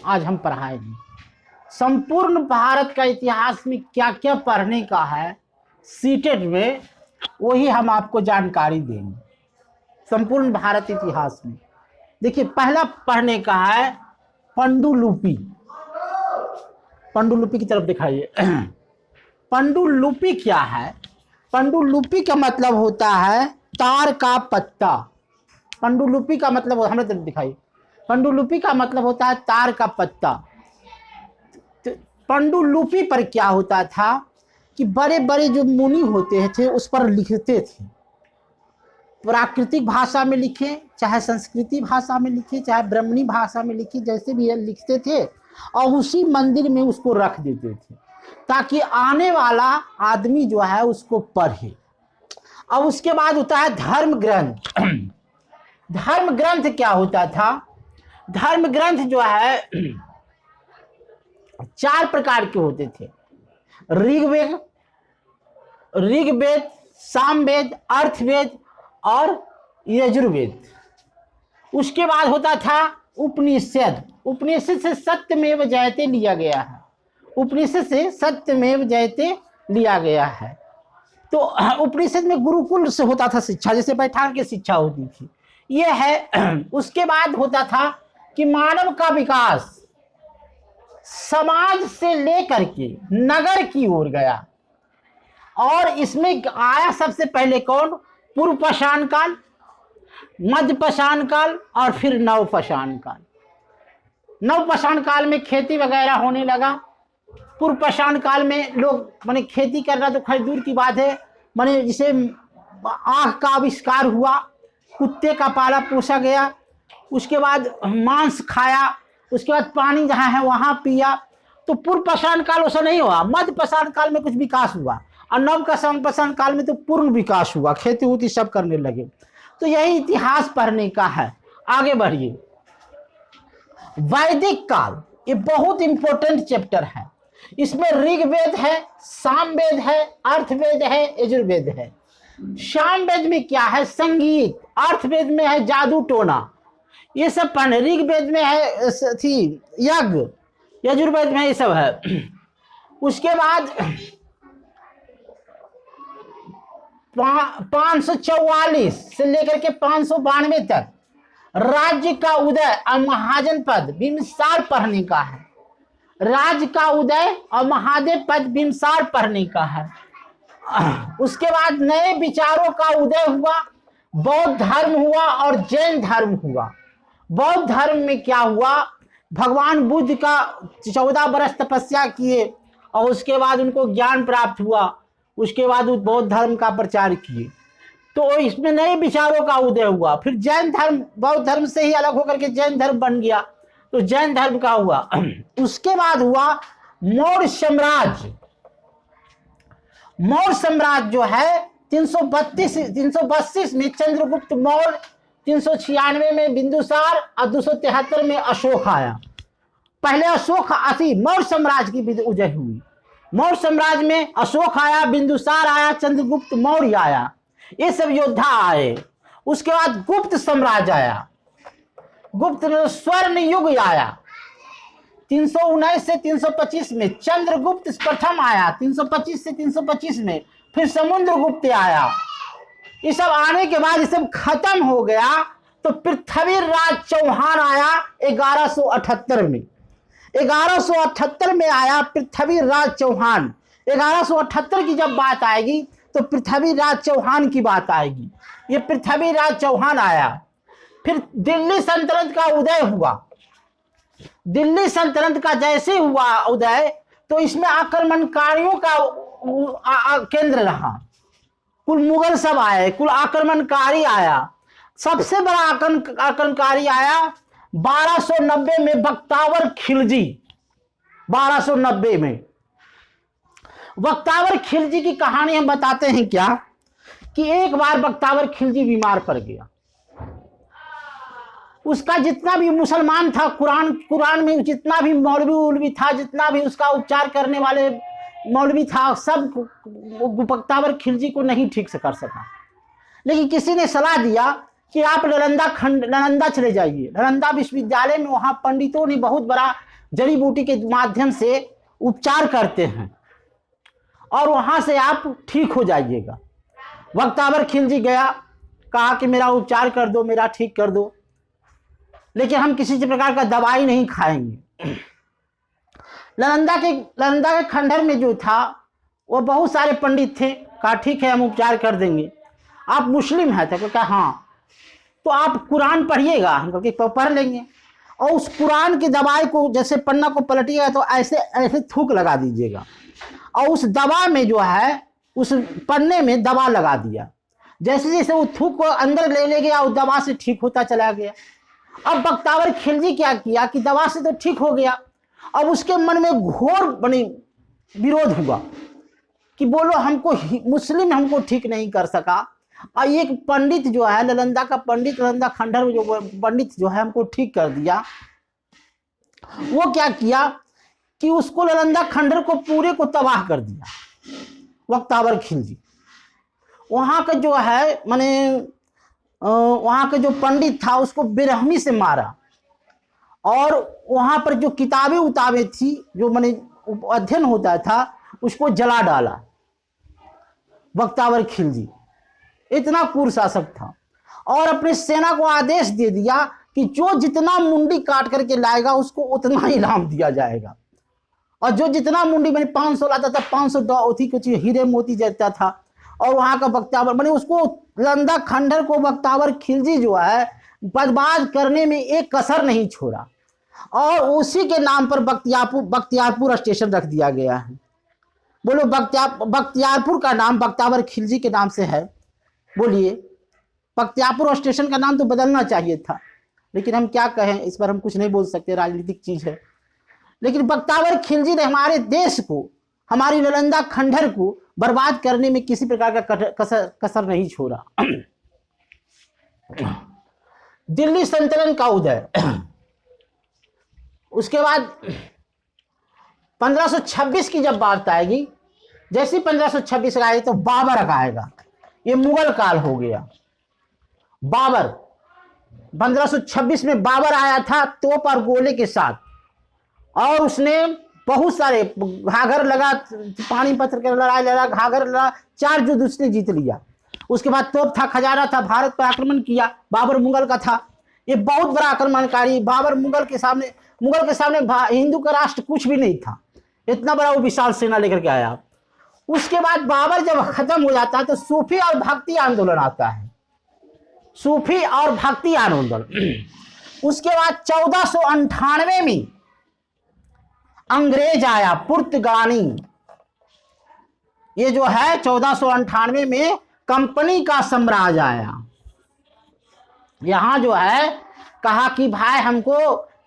आज हम पढ़ाएंगे। संपूर्ण भारत का इतिहास में क्या क्या पढ़ने का है सीटेट में, वही हम आपको जानकारी देंगे। संपूर्ण भारत इतिहास में देखिए, पहला पढ़ने का है पंडुलिपि। पंडुलिपि की तरफ दिखाइए। पंडुलिपि क्या है? पंडुलिपि का मतलब होता है तार का पत्ता। पंडुलिपि का मतलब हमें तरफ दिखाइए। पंडुलिपि का मतलब होता है तार का पत्ता। पंडुलिपि पर क्या होता था कि बड़े बड़े जो मुनि होते थे उस पर लिखते थे। प्राकृतिक भाषा में लिखे, चाहे संस्कृति भाषा में लिखे, चाहे ब्राह्मणी भाषा में लिखे, जैसे भी लिखते थे और उसी मंदिर में उसको रख देते थे ताकि आने वाला आदमी जो है उसको पढ़े। अब उसके बाद होता है धर्म ग्रंथ। धर्म ग्रंथ क्या होता था? धर्म ग्रंथ जो है 4 प्रकार के होते थे। ऋग्वेद, सामवेद, अर्थवेद और यजुर्वेद। उसके बाद होता था उपनिषद। उपनिषद से सत्यमेव जयते लिया गया है। उपनिषद से सत्यमेव जयते लिया गया है। तो उपनिषद में गुरुकुल से होता था शिक्षा, जैसे बैठान की शिक्षा होती थी, ये है। उसके बाद होता था कि मानव का विकास समाज से लेकर के नगर की ओर गया। और इसमें आया सबसे पहले कौन? पूर्व पाषाण काल, मध्य पाषाण काल और फिर नव पाषाण काल। नव पाषाण काल में खेती वगैरह होने लगा। पूर्व पाषाण काल में लोग माने खेती करना तो खैर दूर की बात है, माने जिसे आँख का आविष्कार हुआ, कुत्ते का पाला पोसा गया, उसके बाद मांस खाया, उसके बाद पानी जहाँ है वहाँ पिया। तो पूर्व पाषाण काल वैसा नहीं हुआ। मध्य पाषाण काल में कुछ विकास हुआ और नव पाषाण काल में तो पूर्ण विकास हुआ, खेती उती सब करने लगे। तो यही इतिहास पढ़ने का है। आगे बढ़िए। वैदिक काल, ये बहुत इंपॉर्टेंट चैप्टर है। इसमें ऋग्वेद है, सामवेद है, अर्थवेद है, यजुर्वेद है। सामवेद में क्या है? संगीत। अर्थवेद में है जादू टोना, ये सब पढ़ने। ऋग्वेद में है यज्ञ, यजुर्वेद में ये सब है। उसके बाद 544 से लेकर के 592 तक राज्य का उदय और महाजन पद बिंबिसार पढ़ने का है। राज्य का उदय और महादेव पद बिंबिसार पढ़ने का है। उसके बाद नए विचारों का उदय हुआ, बौद्ध धर्म हुआ और जैन धर्म हुआ। बौद्ध धर्म में क्या हुआ? भगवान बुद्ध का 14 वर्ष तपस्या किए और उसके बाद उनको ज्ञान प्राप्त हुआ। उसके बाद वो बौद्ध धर्म का प्रचार किए, तो इसमें नए विचारों का उदय हुआ। फिर जैन धर्म बौद्ध धर्म से ही अलग होकर के जैन धर्म बन गया, तो जैन धर्म का हुआ। उसके बाद हुआ मौर्य साम्राज्य। मौर्य साम्राज्य जो है 332 में चंद्रगुप्त मौर्य, 396 में बिंदुसार और 273 में अशोक आया। पहले अशोक मौर्य साम्राज्य की उदय हुई। मौर्य साम्राज्य में अशोक आया, बिंदुसार आया, चंद्रगुप्त मौर्य आया, ये सब योद्धा आए। उसके बाद गुप्त साम्राज्य आया, गुप्त स्वर्ण युग आया 319 से 325 में। चंद्रगुप्त प्रथम आया 325 से 325 में। फिर समुद्रगुप्त आया। ये सब आने के बाद ये सब खत्म हो गया तो पृथ्वीराज चौहान आया 1178 में। 1178 में आया पृथ्वीराज चौहान। 1178 की जब बात आएगी तो पृथ्वीराज चौहान की बात आएगी। ये पृथ्वीराज चौहान आया। फिर दिल्ली सल्तनत का उदय हुआ। दिल्ली सल्तनत का जैसे हुआ उदय तो इसमें आक्रमणकारियों का केंद्र रहा। कुल मुगल सब आए, कुल आक्रमणकारी आया। सबसे बड़ा आक्रमणकारी आया 1290 में बख्तावर खिलजी। 1290 में बख्तावर खिलजी की कहानी हम बताते हैं क्या कि एक बार बख्तावर खिलजी बीमार पड़ गया। उसका जितना भी मुसलमान था, कुरान में जितना भी मौलवी था, जितना भी उसका उपचार करने वाले मौलवी था, सब बख्तावर खिलजी को नहीं ठीक से कर सका। लेकिन किसी ने सलाह दिया कि आप नालंदा चले जाइए। नालंदा विश्वविद्यालय में वहाँ पंडितों ने बहुत बड़ा जड़ी बूटी के माध्यम से उपचार करते हैं और वहां से आप ठीक हो जाइएगा। बख्तियार खिलजी गया, कहा कि मेरा उपचार कर दो, मेरा ठीक कर दो, लेकिन हम किसी प्रकार का दवाई नहीं खाएंगे। नालंदा के खंडहर में जो था वो बहुत सारे पंडित थे, कहा ठीक है हम उपचार कर देंगे। आप मुस्लिम हैं? तो कहा हाँ। तो आप कुरान पढ़िएगा। हम कहा पढ़ लेंगे। और उस कुरान की दवाई को जैसे पन्ना को पलटिएगा तो ऐसे ऐसे थूक लगा दीजिएगा और उस दवा में जो है उस पन्ने में दवा लगा दिया। जैसे जैसे वो थूक को अंदर ले गया उस दवा से ठीक होता चला गया। अब बख्तियार खिलजी क्या किया कि दवा से तो ठीक हो गया, अब उसके मन में घोर बनी विरोध हुआ कि बोलो हमको मुस्लिम हमको ठीक नहीं कर सका और एक पंडित जो है नालंदा का पंडित, नालंदा खंडहर में जो पंडित जो है हमको ठीक कर दिया। वो क्या किया कि उसको नालंदा खंडहर को पूरे को तबाह कर दिया बख्तियार खिलजी। वहां का जो है माने वहां का जो पंडित था उसको बेरहमी से मारा और वहां पर जो किताबें थी जो माने अध्ययन होता था उसको जला डाला बख्तियार खिलजी। इतना क्रूर शासक था और अपनी सेना को आदेश दे दिया कि जो जितना मुंडी काट करके लाएगा उसको उतना इनाम दिया जाएगा। और जो जितना मुंडी मैंने 500 लाता था 500 थी कुछ हीरे मोती जलता था। और वहां का बख्तियार मैंने उसको नालंदा खंडहर को बख्तियार खिलजी जो है बर्बाद करने में एक कसर नहीं छोड़ा और उसी के नाम पर बख्तियारपुर स्टेशन रख दिया गया है। बोलो बख्तियारपुर का नाम बख्तियार खिलजी के नाम से है। बोलिए, बख्तियारपुर स्टेशन का नाम तो बदलना चाहिए था, लेकिन हम क्या कहें, इस पर हम कुछ नहीं बोल सकते, राजनीतिक चीज है। लेकिन बख्तियार खिलजी ने हमारे देश को, हमारी नालंदा खंडहर को बर्बाद करने में किसी प्रकार का कसर नहीं छोड़ा। दिल्ली सल्तनत का उदय, उसके बाद 1526 की जब बात आएगी, जैसे 1526 आएगी तो बाबर का आएगा। ये मुगल काल हो गया। बाबर 1526 में बाबर आया था तोप और गोले के साथ और उसने बहुत सारे घाघर लगा, पानीपत के लड़ाई लड़ा, घाघर लड़ा, 4 युद्ध उसने जीत लिया। उसके बाद तोप था, खजाना था, भारत पर आक्रमण किया। बाबर मुगल का था, ये बहुत बड़ा आक्रमणकारी। बाबर मुगल के सामने हिंदू का राष्ट्र कुछ भी नहीं था, इतना बड़ा वो विशाल सेना लेकर के आया। उसके बाद बाबर जब खत्म हो जाता है तो सूफी और भक्ति आंदोलन आता है, सूफी और भक्ति आंदोलन। उसके बाद 1498 में अंग्रेज आया, पुर्तगाली। ये जो है 1498 में कंपनी का साम्राज्य आया। यहां जो है कहा कि भाई हमको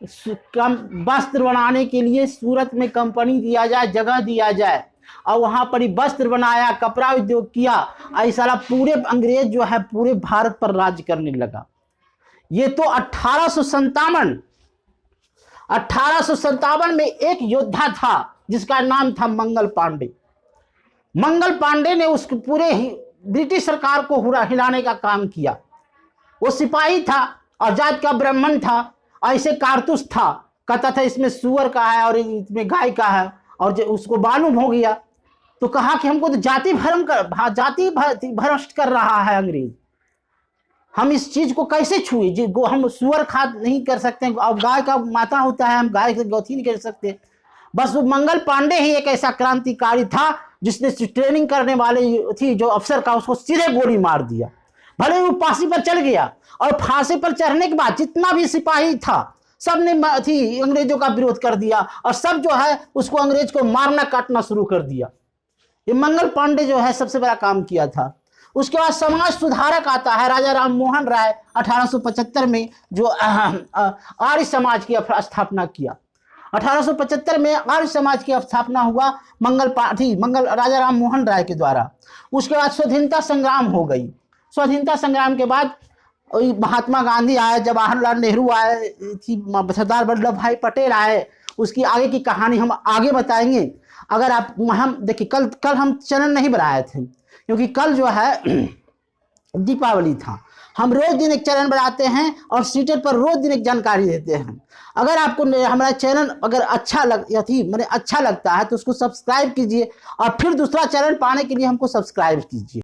वस्त्र बनाने के लिए सूरत में कंपनी दिया जाए, जगह दिया जाए, और वहां पर ही वस्त्र बनाया, कपड़ा उद्योग किया। ऐसा पूरे अंग्रेज जो है पूरे भारत पर राज्य करने लगा। ये तो 1857 में एक योद्धा था जिसका नाम था मंगल पांडे। मंगल पांडे ने उस पूरे ब्रिटिश सरकार को हिलाने का काम किया। वो सिपाही था, आजाद का ब्राह्मण था, ऐसे कारतूस था, कहता था इसमें सुअर का है और इसमें गाय का है, और जब उसको मालूम हो गया तो कहा कि हमको तो जाति भ्रष्ट कर रहा है अंग्रेज, हम इस चीज को कैसे छुए, हम सुअर खाद नहीं कर सकते और गाय का माता होता है, हम गाय से गौथी नहीं कर सकते। बस वो मंगल पांडे ही एक ऐसा क्रांतिकारी था जिसने ट्रेनिंग करने वाले थी जो अफसर का, उसको सीधे गोली मार दिया। भले वो फांसी पर चढ़ गया और फांसी पर चढ़ने के बाद जितना भी सिपाही था सब ने अंग्रेजों का विरोध कर दिया और सब जो है उसको अंग्रेज को मारना काटना शुरू कर दिया। ये मंगल पांडे जो है सबसे बड़ा काम किया था। उसके बाद समाज सुधारक आता है राजा राम मोहन राय 1875 में, जो आर्य समाज की स्थापना किया। 1875 में आर्य समाज की स्थापना हुआ राजा राम मोहन राय के द्वारा। उसके बाद स्वाधीनता संग्राम हो गई। स्वाधीनता संग्राम के बाद महात्मा गांधी आए, जवाहरलाल नेहरू आए, सरदार वल्लभ भाई पटेल आए। उसकी आगे की कहानी हम आगे बताएंगे। अगर आप हम देखिए, कल हम चैनल नहीं बनाए थे क्योंकि कल जो है दीपावली था। हम रोज दिन एक चैनल बनाते हैं और सीटेट पर रोज दिन एक जानकारी देते हैं। अगर आपको हमारा चैनल अगर अच्छा लगता है तो उसको सब्सक्राइब कीजिए और फिर दूसरा चैनल पाने के लिए हमको सब्सक्राइब कीजिए।